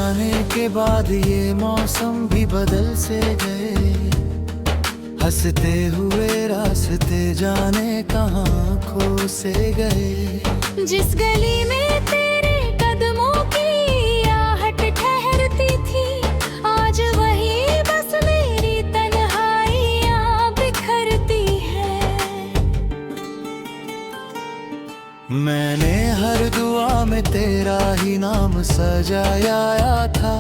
जाने के बाद ये मौसम भी बदल से गए। हंसते हुए रास्ते जाने कहाँ खो से गए। जिस गली में तेरे कदमों की आहट ठहरती थी, आज वही बस मेरी तन्हाइयाँ बिखरती है। मैंने हर दुआ में तेरा ही नाम सजाया था,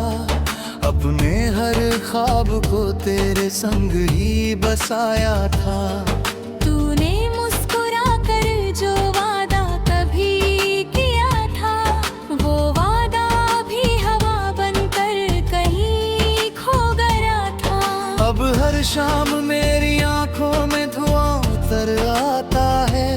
अपने हर ख्वाब को तेरे संग ही बसाया था। तूने मुस्कुरा कर जो वादा कभी किया था, वो वादा भी हवा बनकर कहीं खो गया था। अब हर शाम मेरी आंखों में धुआं उतर आता है,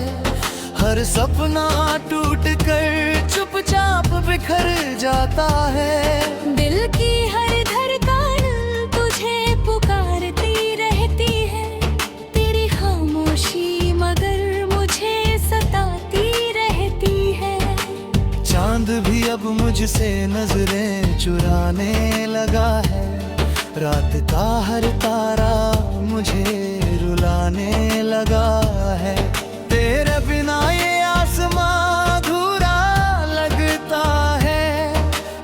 हर सपना टूट कर चुपचाप बिखर जाता है। दिल की हर धड़कन तुझे पुकारती रहती है, तेरी खामोशी मगर मुझे सताती रहती है। चांद भी अब मुझसे नजरें चुराने लगा है, रात का हर तारा मुझे रुलाने लगा है। तेरे बिना ये आसमां अधूरा लगता है,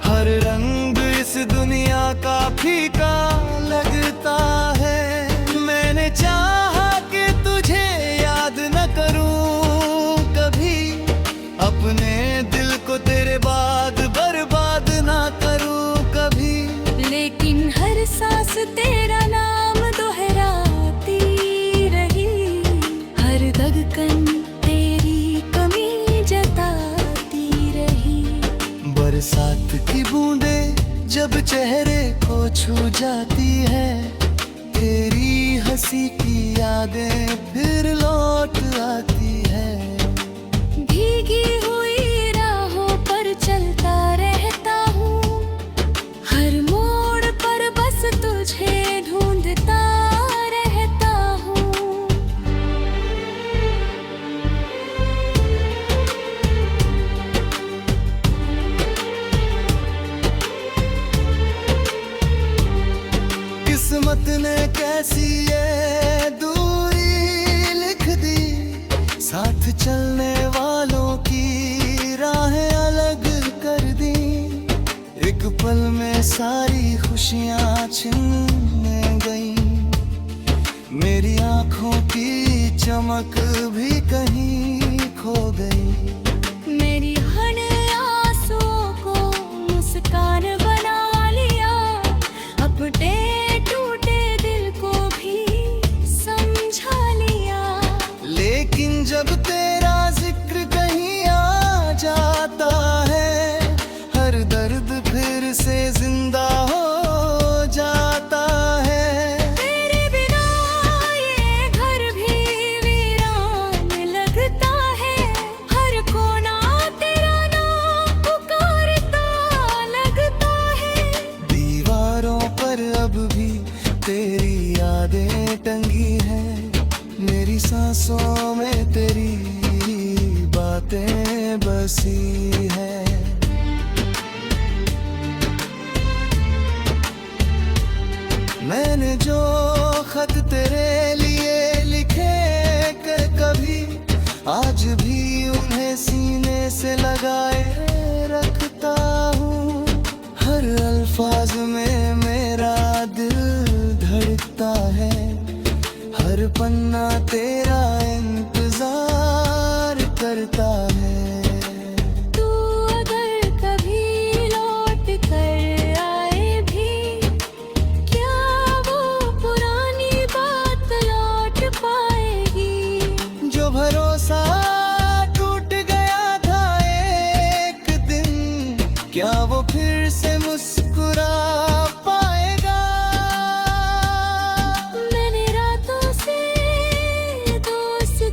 हर रंग इस दुनिया का फीका लगता है। मैंने चाहा कि तुझे याद न करूं कभी, अपने दिल को तेरे बाद बर्बाद ना करूं कभी। लेकिन हर सांस तेरा नाम दोहराती रही, हर धड़कन तेरी कमी जताती रही। बरसात की बूंदें जब चेहरे को छू जाती है, तेरी हंसी की यादें फिर लौट आती है। भीगी हुई राहों पर चलता रहता हूँ, हर मोड़ पर बस तुझे ढूंढता रहता हूँ। किस्मत ने कैसी ये दूरी लिख दी, साथ चलने वालों की राहें अलग कर दी। एक पल में सारी खुशियाँ छिन गई, मेरी आंखों की चमक भी कहीं खो गई। मेरी हर आंसुओं को मुस्कान बना लिया, अपने टूटे दिल को भी समझा लिया। लेकिन जब तेरा जिक्र कहीं आ जाता है, हर दर्द फिर से जिंदा हो जाता है। तेरे बिना ये घर भी वीरान लगता है, हर कोना तेरा नाम पुकारता लगता है। दीवारों पर अब भी तेरी यादें टंगी है, मेरी सांसों में तेरी बातें बसी है। मैंने जो खत तेरे लिए लिखे कभी, आज भी उन्हें सीने से लगाए रखता हूँ। हर अल्फाज में मेरा दिल धड़कता है, हर पन्ना तेरा इंतजार करता है। तू अगर कभी लौट कर आए भी, क्या वो पुरानी बात लौट पाएगी? जो भरोसा टूट गया था एक दिन, क्या वो फिर से मुस्कुरा पाएगा? मैंने रातों से दोस्ती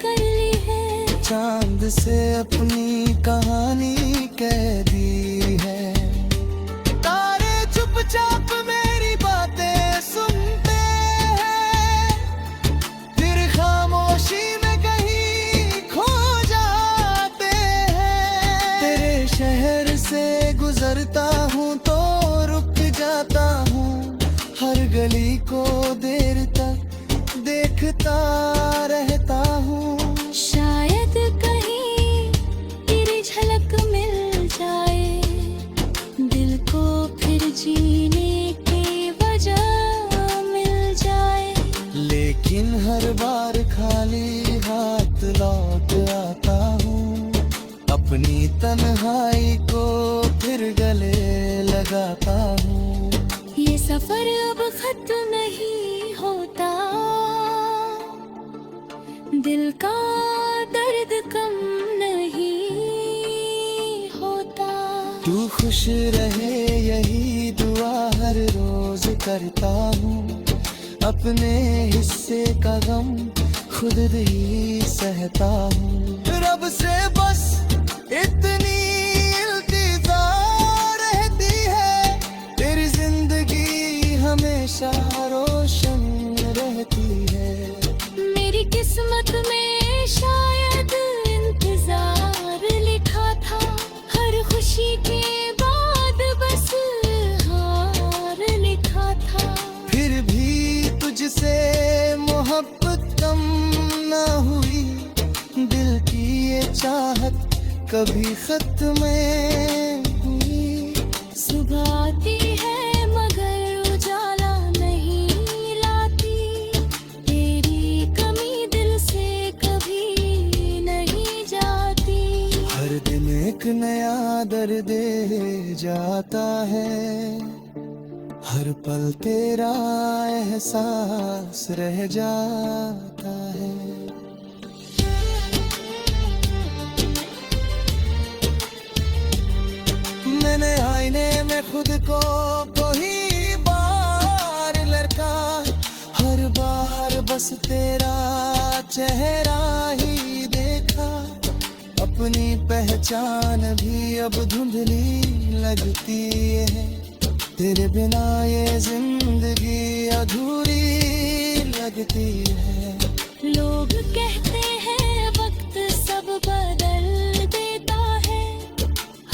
कर ली है, चांद से अपनी कहानी कह दी है। तारे चुपचाप मेरी बातें सुनते हैं, फिर खामोशी में कहीं खो जाते हैं। तेरे शहर से गुजरता हूँ देखता रहता हूँ। शायद कहीं तेरी झलक मिल जाए, दिल को फिर जीने की वजह मिल जाए। लेकिन हर बार खाली हाथ लौट आता हूँ, अपनी तन्हाई को फिर गले लगाता हूँ। ये सफर अब खत्म नहीं होता, दिल का दर्द कम नहीं होता। तू खुश रहे यही दुआ हर रोज करता हूँ, अपने हिस्से का गम खुद ही सहता हूँ। रब से बस इतनी इल्तिजा रहती है, तेरी जिंदगी हमेशा रोशन रहती है। मेरी किस्मत में शायद इंतजार लिखा था, हर खुशी के बाद बस हार लिखा था। फिर भी तुझसे मोहब्बत कम ना हुई, दिल की ये चाहत कभी खत्म हुई। सुबह आती है मगर उजाला नहीं लाती, तेरी कमी दिल से कभी नहीं जाती। हर दिन एक नया दर्द दे जाता है, हर पल तेरा एहसास रह जाता है। मैंने आईने में खुद को कोई बार लड़का, हर बार बस तेरा चेहरा ही देखा। अपनी पहचान भी अब धुंधली लगती है, तेरे बिना ये जिंदगी अधूरी लगती है। लोग कहते हैं वक्त सब बदल देता है,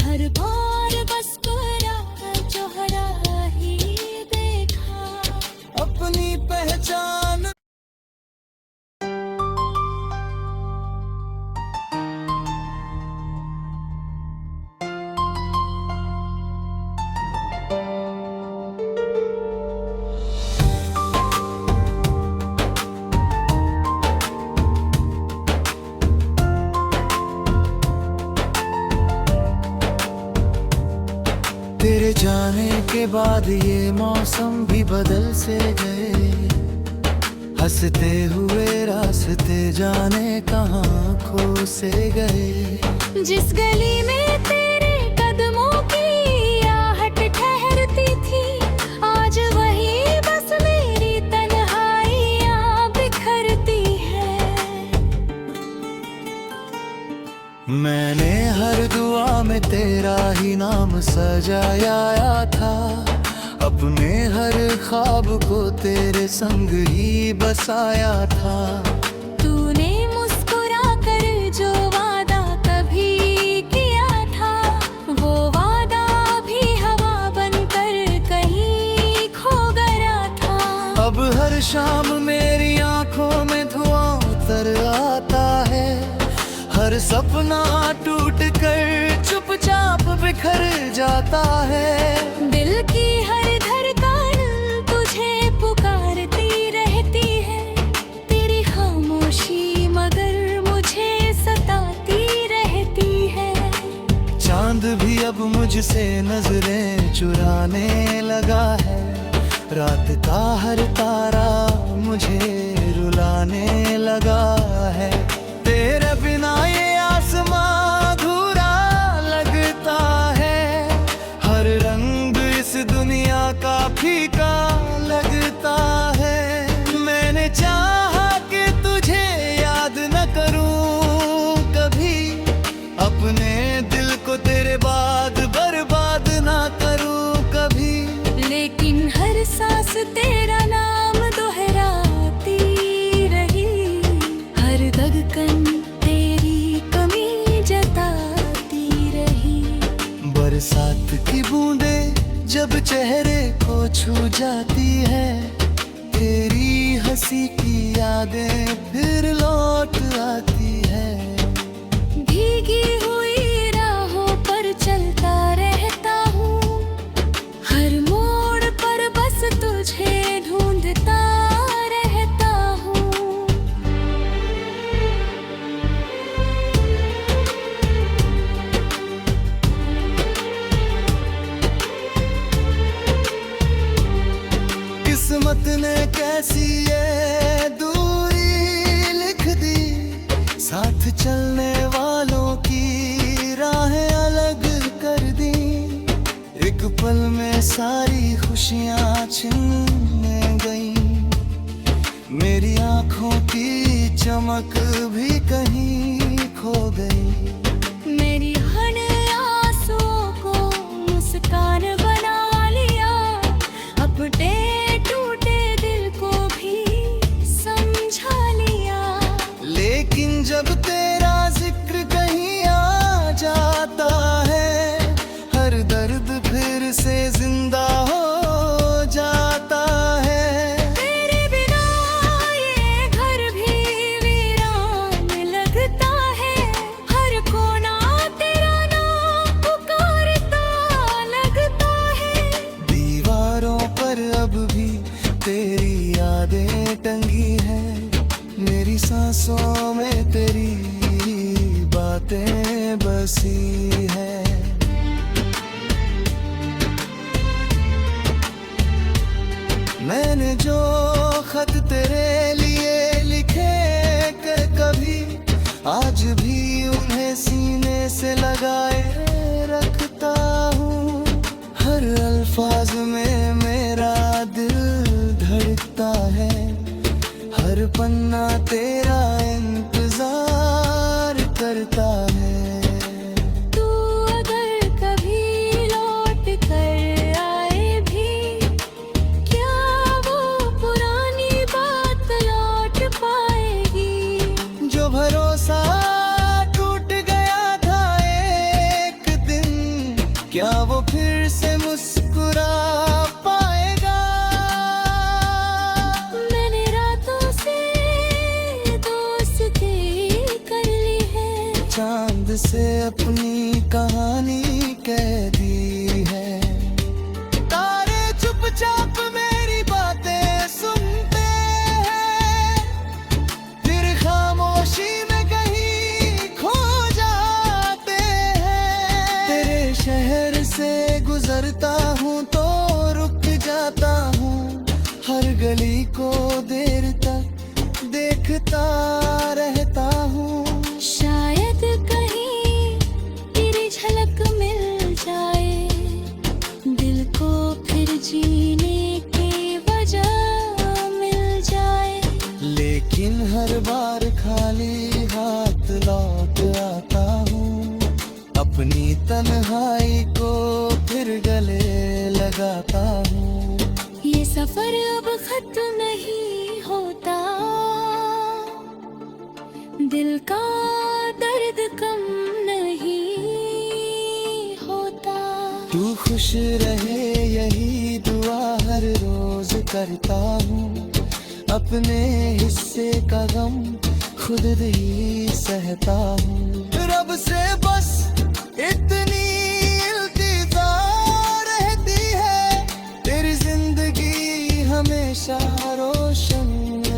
हर बार बस पूरा चेहरा ही देखा। अपनी पहचान तेरे जाने के बाद ये मौसम भी बदल से गए, हंसते हुए रास्ते जाने कहाँ खो से गए। जिस गली में तेरे कदमों की आहट ठहरती थी, आज वही बस मेरी तन्हाइयाँ बिखरती है। मैंने हर दुआ में तेरा ही नाम सजाया था, अपने हर ख्वाब को तेरे संग ही बसाया था। तूने मुस्कुरा कर जो वादा कभी किया था, वो वादा भी हवा बनकर कहीं खो गया था। अब हर शाम मेरी आंखों में धुआं उतर आता है, हर सपना टूट कर चुपचाप बिखर जाता है। दिल की हर धड़कन तुझे पुकारती रहती है, तेरी खामोशी मगर मुझे सताती रहती है। चांद भी अब मुझसे नजरें चुराने लगा है, रात का हर तारा मुझे रुलाने लगा है। तेरे बिना ये आसमां अधूरा लगता है, हर रंग इस दुनिया का फीका लगता है। मैंने चाहा कि तुझे याद न करूं कभी, अपने दिल को तेरे बाद बर्बाद ना करूं कभी। लेकिन हर सांस तेरा नाम दोहराती रही, हर धड़कन तेरी कमी जताती रही। बरसात की बूंदें जब चेहरे को छू जाती है, तेरी हंसी की याद यादें फिर लौट आती है। भीगी हुई राहों पर चलता रहता हूँ, हर मोड़ पर बस तुझे ढूंढता रहता हूँ। किस्मत ने कैसी ये दूरी लिख दी, साथ चलने वालों की राहें अलग कर दी। एक पल में सारी खुशियाँ छिन गई, मेरी आंखों की चमक भी कहीं खो गई। मेरी हर आंसुओं को मुस्कान बना लिया, अपने टूटे दिल को भी समझा लिया। लेकिन जब तेरा जिक्र कहीं आ जाता है, हर दर्द फिर से जिंदा हो जाता है। तेरे बिना ये घर भी वीरान लगता है, हर कोना तेरा नाम पुकारता लगता है। दीवारों पर अब भी तेरी यादें टंगी है, मेरी सांसों में तेरी बातें बसी है। मैंने जो खत तेरे लिए लिखे कभी, आज भी उन्हें सीने से लगाए रखता हूँ। हर अल्फाज में मेरा दिल धड़कता है, हर पन्ना तेरा इंतजार करता है। तू अगर कभी लौट कर आए भी, क्या वो पुरानी बात लौट पाएगी? जो भरोसा टूट गया था एक दिन, क्या वो फिर से मुस्कुरा पाएगा? मैंने रातों से दोस्ती कर ली है, चांद से अपनी कहानी कह दी है। तारे चुपचाप मेरी बातें सुनते हैं, फिर खामोशी में कहीं खो जाते हैं। तेरे शहर से गुजरता हूँ तो रुक जाता हूँ, हर गली को देर तक देखता रहता हूँ। शायद कहीं तेरी झलक मिल जाए, दिल को फिर जीने की वजह मिल जाए। लेकिन हर बार खाली हाथ लौट आता हूँ, अपनी तन्हाई को फिर गले लगाता हूँ। ये सफर अब खत्म नहीं होता, दिल का दर्द कम नहीं होता। तू खुश रहे यही दुआ हर रोज करता हूँ, अपने हिस्से का गम खुद ही सहता हूँ। रब से बस इतनी इल्तिजा रहती है, तेरी जिंदगी हमेशा रोशन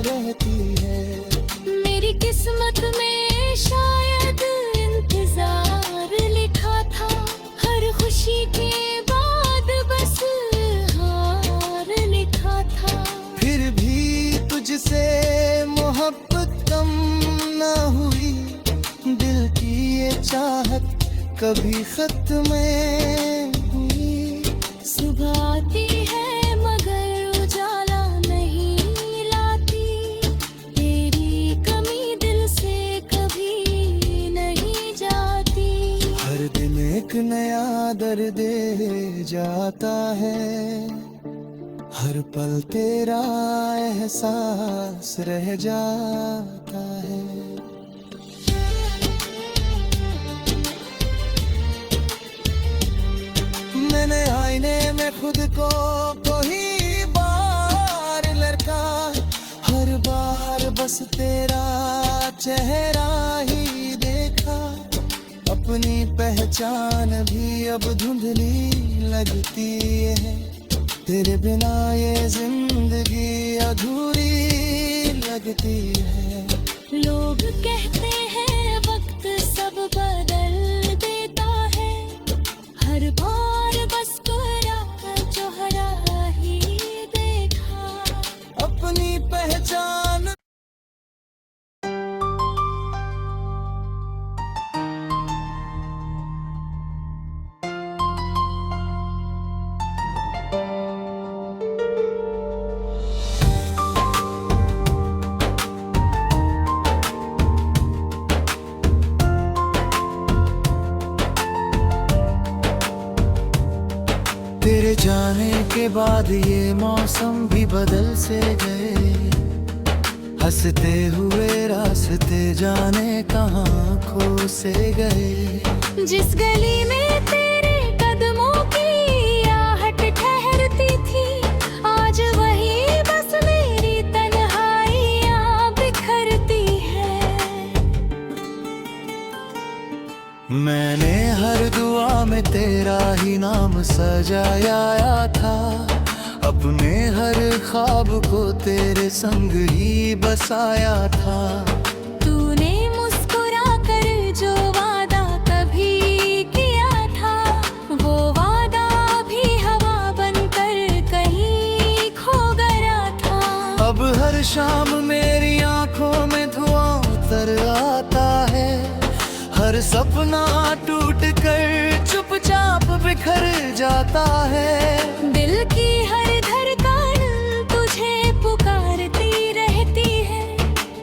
रहती है। मेरी किस्मत में शायद इंतजार लिखा था, हर खुशी के बाद बस हार लिखा था। फिर भी तुझसे मोहब्बत कम ना हुई, दिल की ये चाहत कभी खत्म हुई। सुबह आती है मगर उजाला नहीं लाती, तेरी कमी दिल से कभी नहीं जाती। हर दिन एक नया दर्द दे जाता है, हर पल तेरा एहसास रह जाता है। मैंने आईने में खुद को ही बार लड़का, हर बार बस बस तेरा चेहरा ही देखा। अपनी पहचान भी अब धुंधली लगती है। तेरे बिना ये जिंदगी अधूरी लगती है। लोग कहते हैं वक्त सब बदल देता है, हर बार बस तेरा चेहरा ही देखा। अपनी पहचान तेरे जाने के बाद ये मौसम भी बदल से गए। हंसते हुए रास्ते जाने कहाँ खो से गए। जिस गली में तेरे कदमों की आहट ठहरती थी, आज वही बस मेरी तन्हाइयाँ बिखरती है। मैंने हर दुआ में तेरा ही नाम सजाया था। अपने हर ख्वाब को तेरे संग ही बसाया था। तूने मुस्कुरा कर जो वादा कभी किया था, वो वादा भी हवा बनकर कहीं खो गया था। अब हर शाम मेरी आंखों में धुआं उतर आता है। हर सपना टूट कर चुपचाप बिखर जाता है। दिल की हर धड़कन तुझे पुकारती रहती है।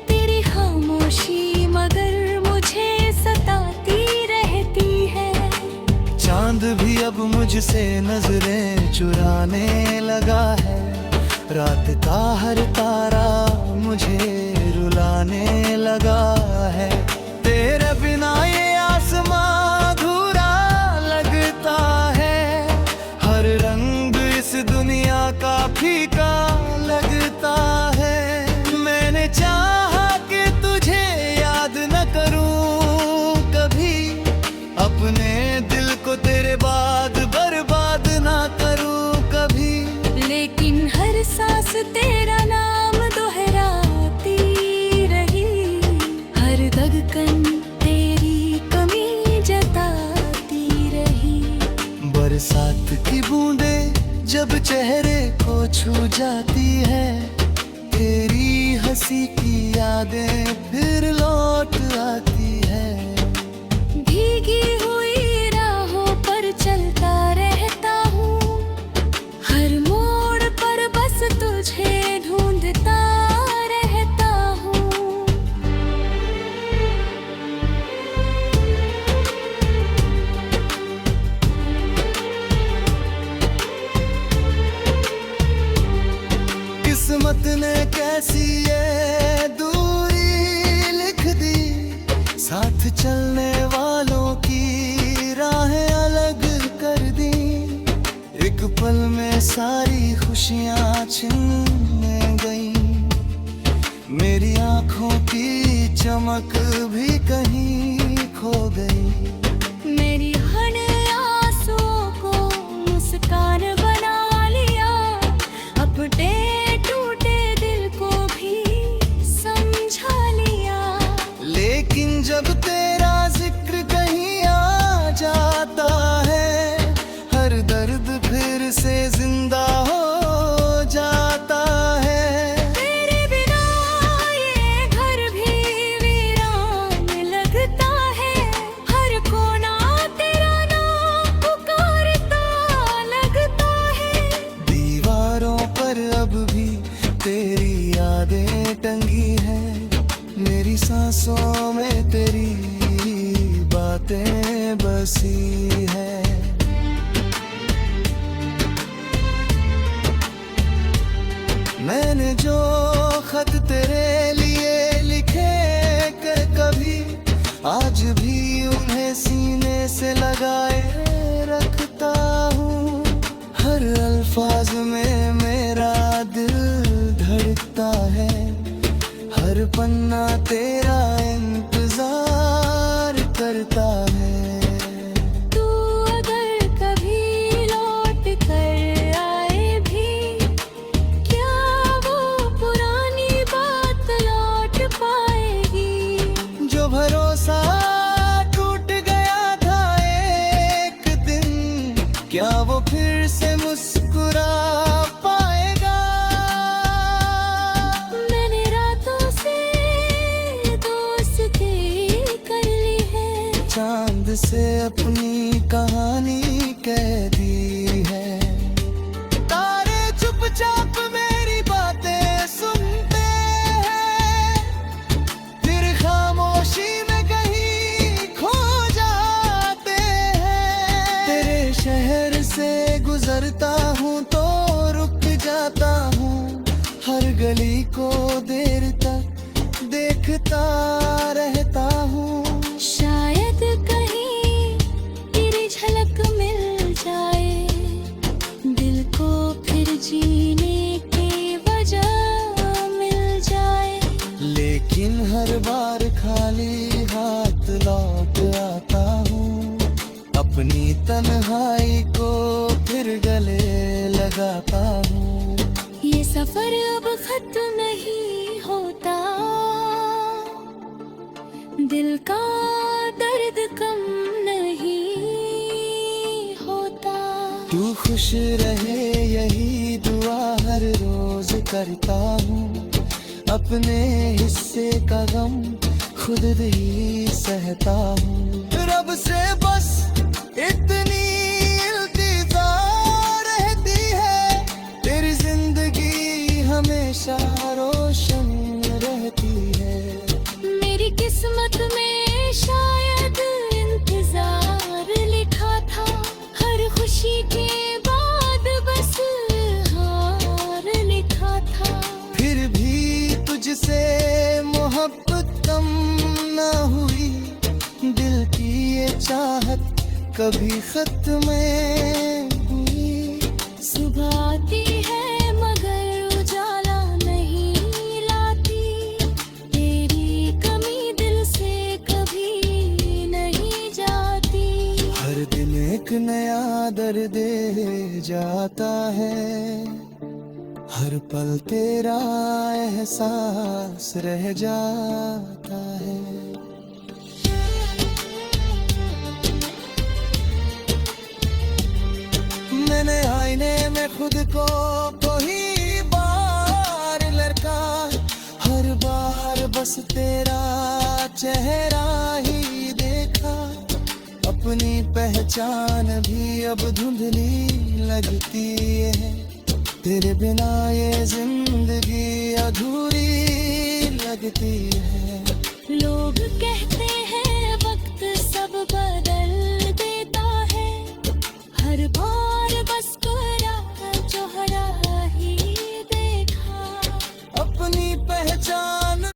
तेरी खामोशी मगर मुझे सताती रहती है। चांद भी अब मुझसे नजरें चुराने लगा है। रात का हर तारा मुझे रुलाने लगा है। तेरे बिना ये आसमां अधूरा लगता है। हर रंग इस दुनिया का फीका लगता है। मैंने चाहा कि तुझे याद न करूं कभी, अपने दिल को तेरे बाद बर्बाद ना करूं कभी। लेकिन हर सांस तेरा नाम दोहराती रही, हर धड़कन तेरी कमी जताती रही। बरसात की बूंदें जब चेहरे को छू जाती है, तेरी हंसी की यादें फिर लौट आती है। भीगी हुई राहों पर चलता रहता हूँ, हर मोड़ पर बस तुझे ढूंढता रहता हूँ। किस्मत ने कैसी ये दूरी लिख दी, साथ चलने वालों की राहें अलग कर दी। एक पल में सारी खुशियाँ छिन गई, मेरी आंखों की चमक भी कहीं खो गई। मेरी हर आंसुओं को मुस्कान बना लिया, अपने टूटे दिल को भी समझा लिया। लेकिन जब तेरा जिक्र कहीं आ जाता है, हर दर्द फिर से जिंदा हो जाता है। तेरे बिना ये घर भी वीरान लगता है, हर कोना तेरा नाम पुकारता लगता है। दीवारों पर अब भी तेरी यादें टंगी है, मेरी सांसों में तेरी बातें बसी है। मैंने जो खत तेरे लिए लिखे कि कभी, आज भी उन्हें सीने से लगाए रखता हूँ। हर अल्फाज में मेरा दिल धड़कता है, हर हर पन्ना तेरा इंतजार करता है। तू अगर कभी लौट कर आए भी, क्या वो पुरानी बात लौट पाएगी? जो भरोसा टूट गया था एक दिन, क्या वो फिर से मुस्कुरा पाएगा? मैंने रातों से दोस्ती कर ली है, चांद से अपनी कहानी कह दी है। तारे चुपचाप मेरी बातें सुनते हैं, फिर खामोशी में कहीं खो जाते हैं। तेरे शहर से गुजरता हूँ तो रुक जाता हूँ, हर गली को देर तक देखता रहता हूँ। शायद कहीं तेरी झलक मिल जाए, दिल को फिर जीने की वजह मिल जाए। लेकिन हर बार खाली हाथ लौट आता हूँ, अपनी तन्हाई को फिर गले लगाता हूँ। ये सफर अब खत्म नहीं होता, दिल का दर्द कम नहीं होता। तू खुश रहे यही दुआ हर रोज करता हूँ, अपने हिस्से का गम खुद ही सहता हूँ। रब से बस इतनी इल्तिजा रहती है, तेरी जिंदगी हमेशा रोशन रहती है। मेरी किस्मत में शायद इंतजार लिखा था, हर खुशी के बाद बस हार लिखा था। फिर भी तुझसे मोहब्बत कम ना हुई, दिल की ये चाहत कभी खत्म हुई। सुबह आती है मगर उजाला नहीं लाती, तेरी कमी दिल से कभी नहीं जाती। हर दिन एक नया दर्द दे जाता है, हर पल तेरा एहसास रह जाता है। मैंने आईने में खुद को कोई बार लड़का, हर बार बस तेरा चेहरा ही देखा। अपनी पहचान भी अब धुंधली लगती है, तेरे बिना ये जिंदगी अधूरी लगती है। लोग कहते हैं वक्त सब बदल देता है, हर बार बस कोरा चोहरा ही देखा। अपनी पहचान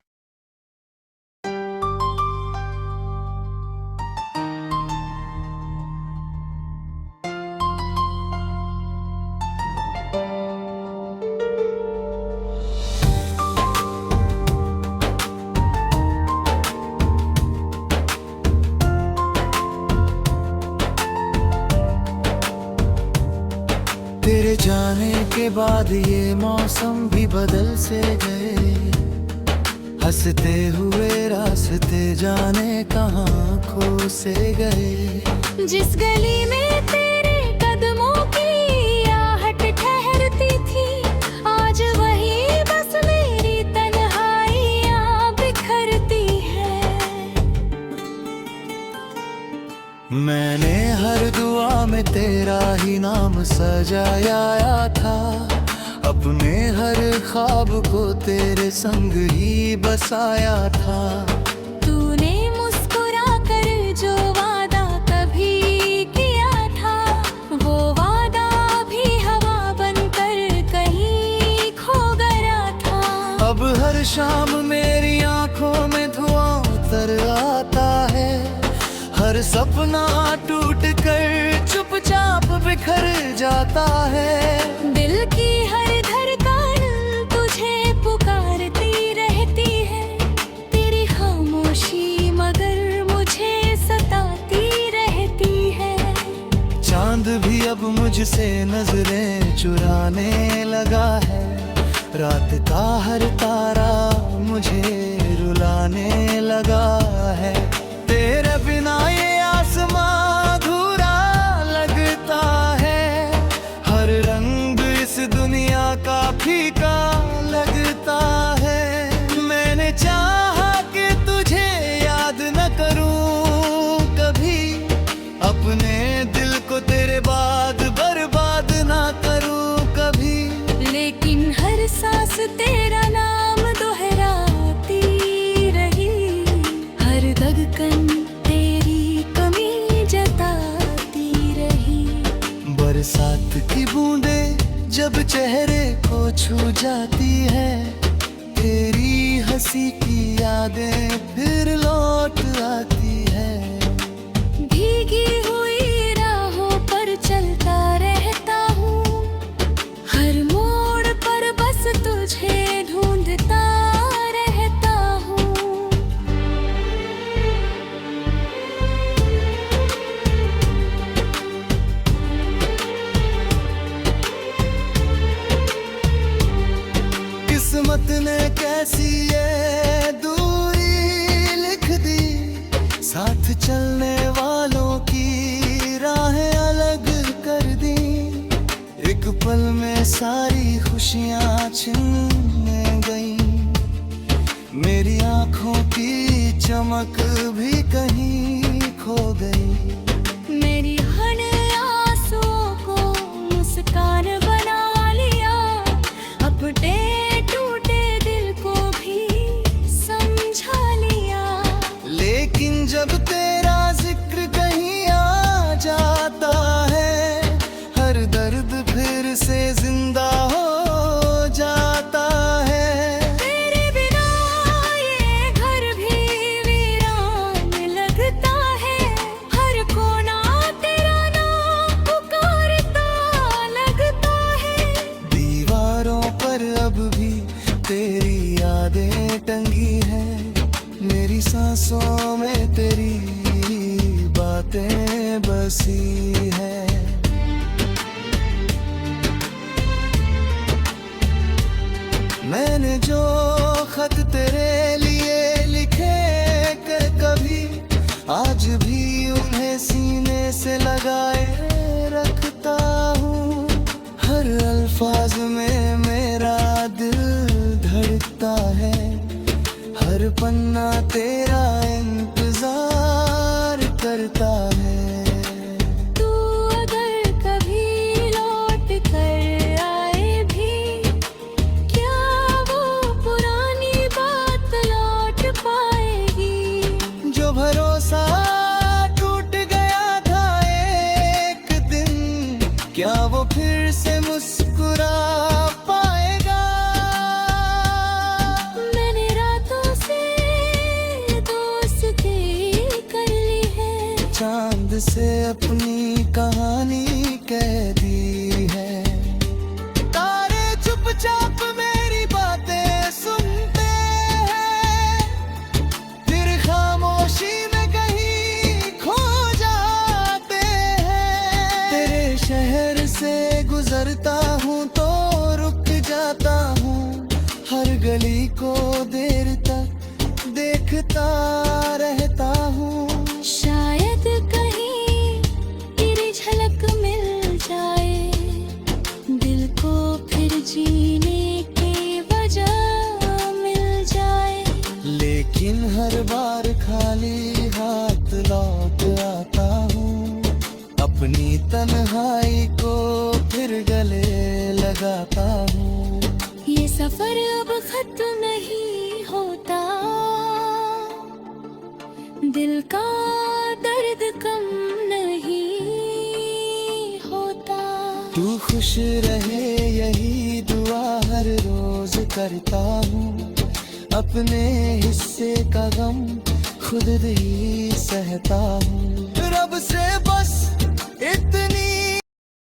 तेरे जाने के बाद ये मौसम भी बदल से गए, हंसते हुए रास्ते जाने कहाँ खो से गए। जिस गली में तेरे कदमों की आहट ठहरती थी, आज वही बस मेरी तन्हाइयाँ बिखरती है। मैंने हर दुआ में तेरा ही नाम सजाया था, अपने हर ख्वाब को तेरे संग ही बसाया था। तूने मुस्कुरा कर जो वादा कभी किया था, वो वादा भी हवा बनकर कहीं खो गया था। अब हर शाम मेरी आंखों में धुआं उतर आता है, हर सपना टूट कर चुपचाप बिखर जाता है। दिल की हर धड़कन तुझे पुकारती रहती है, मुझसे नजरें चुराने लगा है। रात का हर तारा मुझे रुलाने लगा है। तेरे बिना ये आसमां अधूरा लगता है। हर रंग इस दुनिया का फीका लगता है। मैंने चाहा कि तुझे याद न करूं कभी, अपने दिल को तेरे बाद बर्बाद ना करूं कभी। लेकिन हर सांस तेरा नाम दोहराती रही, हर धड़कन तेरी कमी जताती रही। बरसात की बूंदें जब चेहरे को छू जाती है, तेरी हंसी की यादें फिर लौट आती है। भीगी हुई राहों पर चलता रहता हूँ, हर मोड़ पर बस तुझे ढूंढता रहता हूँ। किस्मत ने कैसी ये दूरी लिख दी, साथ चलने वालों की राहें अलग कर दी। एक पल में सारी खुशियां छिन गई, मेरी आंखों की चमक भी कहीं खो गई। मेरी हर आंसुओं को मुस्कान बना लिया, अपने टूटे दिल को भी समझा लिया। लेकिन जब तेरा जिक्र कहीं आ जाता है, हर दर्द फिर से जिंदा हो जाता है। तेरे बिना ये घर भी वीरान लगता है, हर कोना तेरा नाम पुकारता लगता है। दीवारों पर अब भी तेरी यादें टंगी है, मेरी सांसों में तेरी बातें बसी है। मैंने जो खत तेरे लिए लिखे कभी, आज भी उन्हें सीने से लगाए रखता हूँ। हर अल्फाज में मेरा दिल धड़कता है, हर पन्ना तेरा इंतजार करता है। तू अगर कभी लौट कर आए भी, क्या वो पुरानी बात लौट पाएगी? जो भरोसा टूट गया था एक दिन, क्या वो फिर से मुस्कुरा पाएगा? मैंने रातों से दोस्ती कर ली है, चांद से अपनी कहानी कह दी है। तारे चुपचाप मेरी बातें सुनते हैं, फिर खामोशी में कहीं खो जाते हैं। तेरे शहर से गुजरता हूँ तो रुक जाता हूँ, हर गली को देर तक देखता रहता हूँ। शायद कहीं तेरी झलक मिल जाए, दिल को फिर जीने की वजह मिल जाए। लेकिन हर बार खाली हाथ लौट आता हूँ, अपनी तन्हाई को फिर गले लगाता हूँ। ये सफर अब खत्म नहीं होता, दिल का दर्द कम नहीं होता। तू खुश रहे यही दुआ हर रोज करता हूँ, अपने हिस्से का गम खुद ही सहता हूँ।